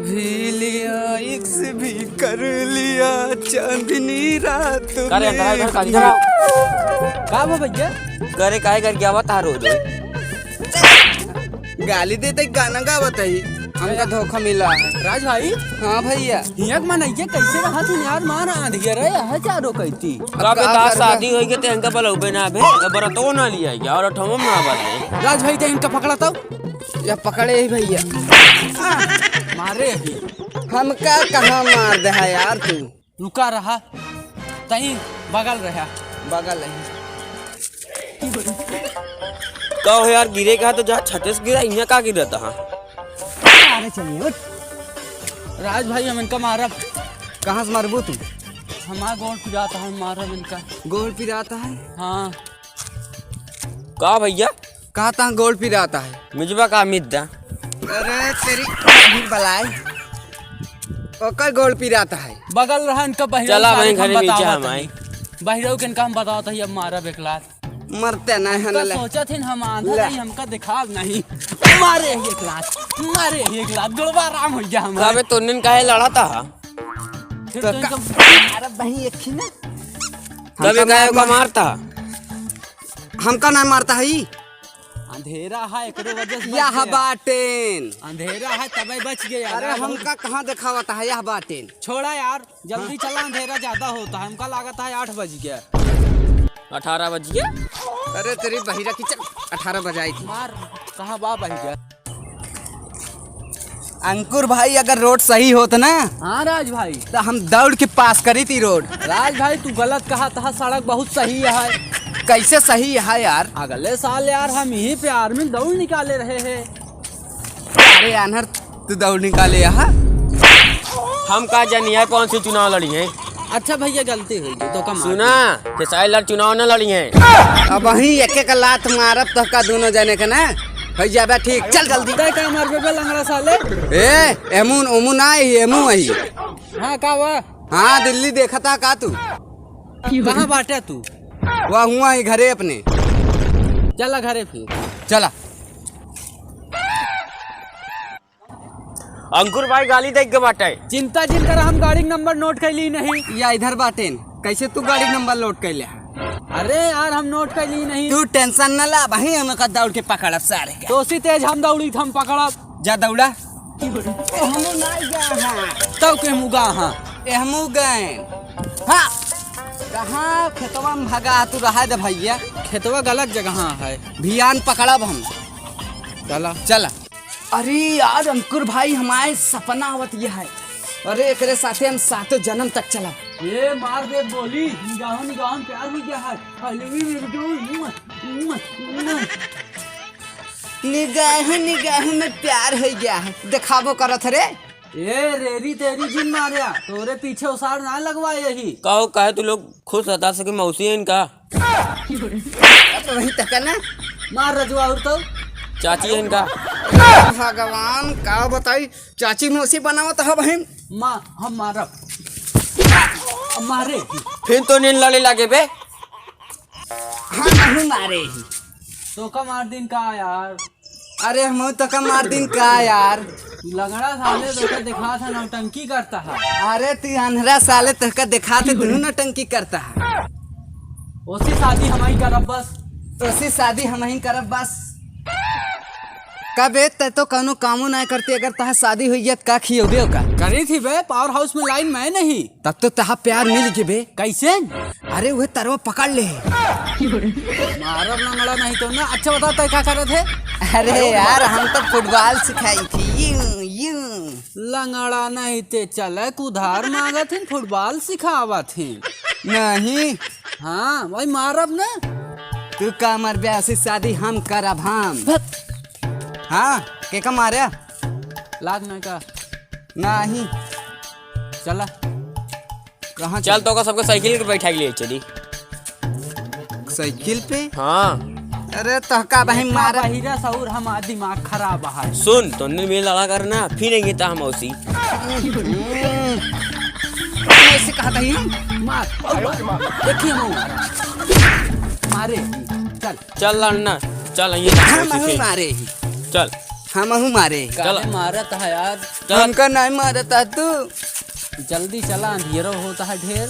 भी लिया इक्स भी कर लिया चांदनी रात का भैया करे काहे कर क्या बता रोज गाली देते गाना गा बताई हमका धोखा मिला है। राज भाई हाँ भैया हियक मनैया कैसे रहा थी यार मार आंधिया रे है चारो कहती कब का शादी होई के ते हमका बलौबे ना बे बरतो ना लिया गया और ठमम ना बले राज भाई ते इनका पकड़ा तो या पकड़े ही भैया मारे अभी हमका कहाँ मार दे है यार तू रुका रहा तही बगल रहा बगल कहो यार गिरे का तो जा छत्तीस गिरा इन्हें का गिरता हां अरे चलिए राज भाई हम इनका मारा कहाँ से मारबू तू हमारा गोल पिराता है मारा इनका गोल पिराता है। हाँ का भैया कहा था गोल पिराता है मुझबा का मिद्दा अरे तेरी भी बलाई ओकर गोल पिराता है बगल रहा इनका बहिरा चला वहीं घरे नीचे हम आए बहिरा के इनका हम बताओ था अब मारा बेकला मरते नहीं है तो सोचा थी हम आंधा नहीं हमका दिखा नहीं मारे एक लाख गोलबा राम हो गया हम अबे तोने काहे लड़ा था फिर तो इनका अरे बहन एक ही ना कभी काहे को मारता हमका नहीं मारता है अंधेरा है एकरो वजह से यह बाटेन अंधेरा है तबे बच गया अरे हमका कहाँ दिखावता है यह बाटेन छोड़ा यार जल्दी चला अंधेरा ज्यादा होता है हमका लागत है 8 बज गया 18 बज गया अरे तेरी बहिरा की चल 18 बजाई थी मार कहाँ बा बह गया अंकुर भाई अगर रोड सही होता ना हाँ राज भाई तो हम दौड़ के पास करी थी रोड। राज भाई तू गलत कहा था सड़क बहुत सही है कैसे सही है यार अगले साल यार हम यहीं पे आर्मी दौड़ निकाले रहे हैं अरे अनहर तू दौड़ निकाले यहाँ हम का जानिए कौन सी चुनाव लड़ी है अच्छा भैया गलती हुई तो कम सुना कि साइल लड़ चुनाव न लड़ी है अब वही एक एक लात मारब तो का दोनों जाने का ना हो जाबे ठीक चल जल्दी का मार पे लंगड़ा साले ए एमुन ओमुन आई एमु वही हाँ का हुआ हाँ दिल्ली देखा था का तू कहाँ बाटा तू वह हुआ ही घरे अपने चला घरे फिर चला अंकुर भाई गाली देख के बाटे चिंता जिन कर हम गाड़ी नंबर नोट कर ली नहीं या इधर बाटेन कैसे तू गाड़ी नंबर लोड कर लिया अरे यार हम नोट कर ली नहीं तू टेंशन न ला भाई हम का दौड़ के पकड़ब सारे के तो उसी तेज हम दौड़ी हम पकड़ब जा दौड़ा तब के मुगा हाँ एहमू गए हाँ कहाँ खेतवा में भगा तू रहा दे भैया खेतवा गलत जगह है भियान पकड़ब हम चला चला अरे यार अंकुर भाई हमारे सपना आवत यह है अरे एकरे साथे हम सातों जन्म तक चला ये मार दे बोली निगाहों निगाहों प्यार हो गया है निगाह निगाह में प्यार हो गया है दिखाबो करत रे ए रेरी तेरी जिन मारिया तोरे पीछे उसार ना लगवा यही कहो कहे तू लोग खुश बता सके मौसी है इनका वही तक ना मार रजुआ और तो चाची है इनका भगवान का बताई चाची मौसी बनावत है बहन माँ हम मारब मारे फिर तो नींद लड़े लगे बे हाँ नहीं मारे ही तो का मार दिन का यार अरे हम तो का मार दिन का यार लगड़ा साले तो दिखा था नौटंकी करता है अरे तू अंधरा साले तक दिखाते तू नौटंकी करता है उसी शादी हमारी करब बस उसी शादी हम ही करब बस कब ते तो कौनो कामो नहीं करती अगर तहा शादी हुई का खियोबे का करी थी बे पावर हाउस में लाइन में नहीं तब तो तहा प्यार मिल जेबे कैसे अरे वह तरवा पकड़ ले मारब लंगड़ा नहीं तो ना अच्छा बता तय क्या कर रहे थे अरे यार हम तो फुटबॉल सिखाई थी यूं लंगड़ा नहीं ते चले उधार मांगा थे फुटबॉल सिखावा थे नहीं हाँ भाई मारब ना तू का मर ब्यासी शादी हम करब हम हाँ के का मारे लाग ना का नहीं चला कहाँ चल तो का सबको साइकिल पे बैठा के लिए चली साइकिल पे हाँ अरे तहका बहन मारा हीरा सऊर हमारा दिमाग खराब है सुन तो मेल लड़ा करना फिर नहीं था हम मौसी ऐसे कहा था मार देखिए मारे चल चल लड़ना चल ये हम मारे ही चल हम हूँ मारे। काहे मारत है यार? हमका नहीं मारता तू। जल्दी चला, अंधेरा होता है ढेर।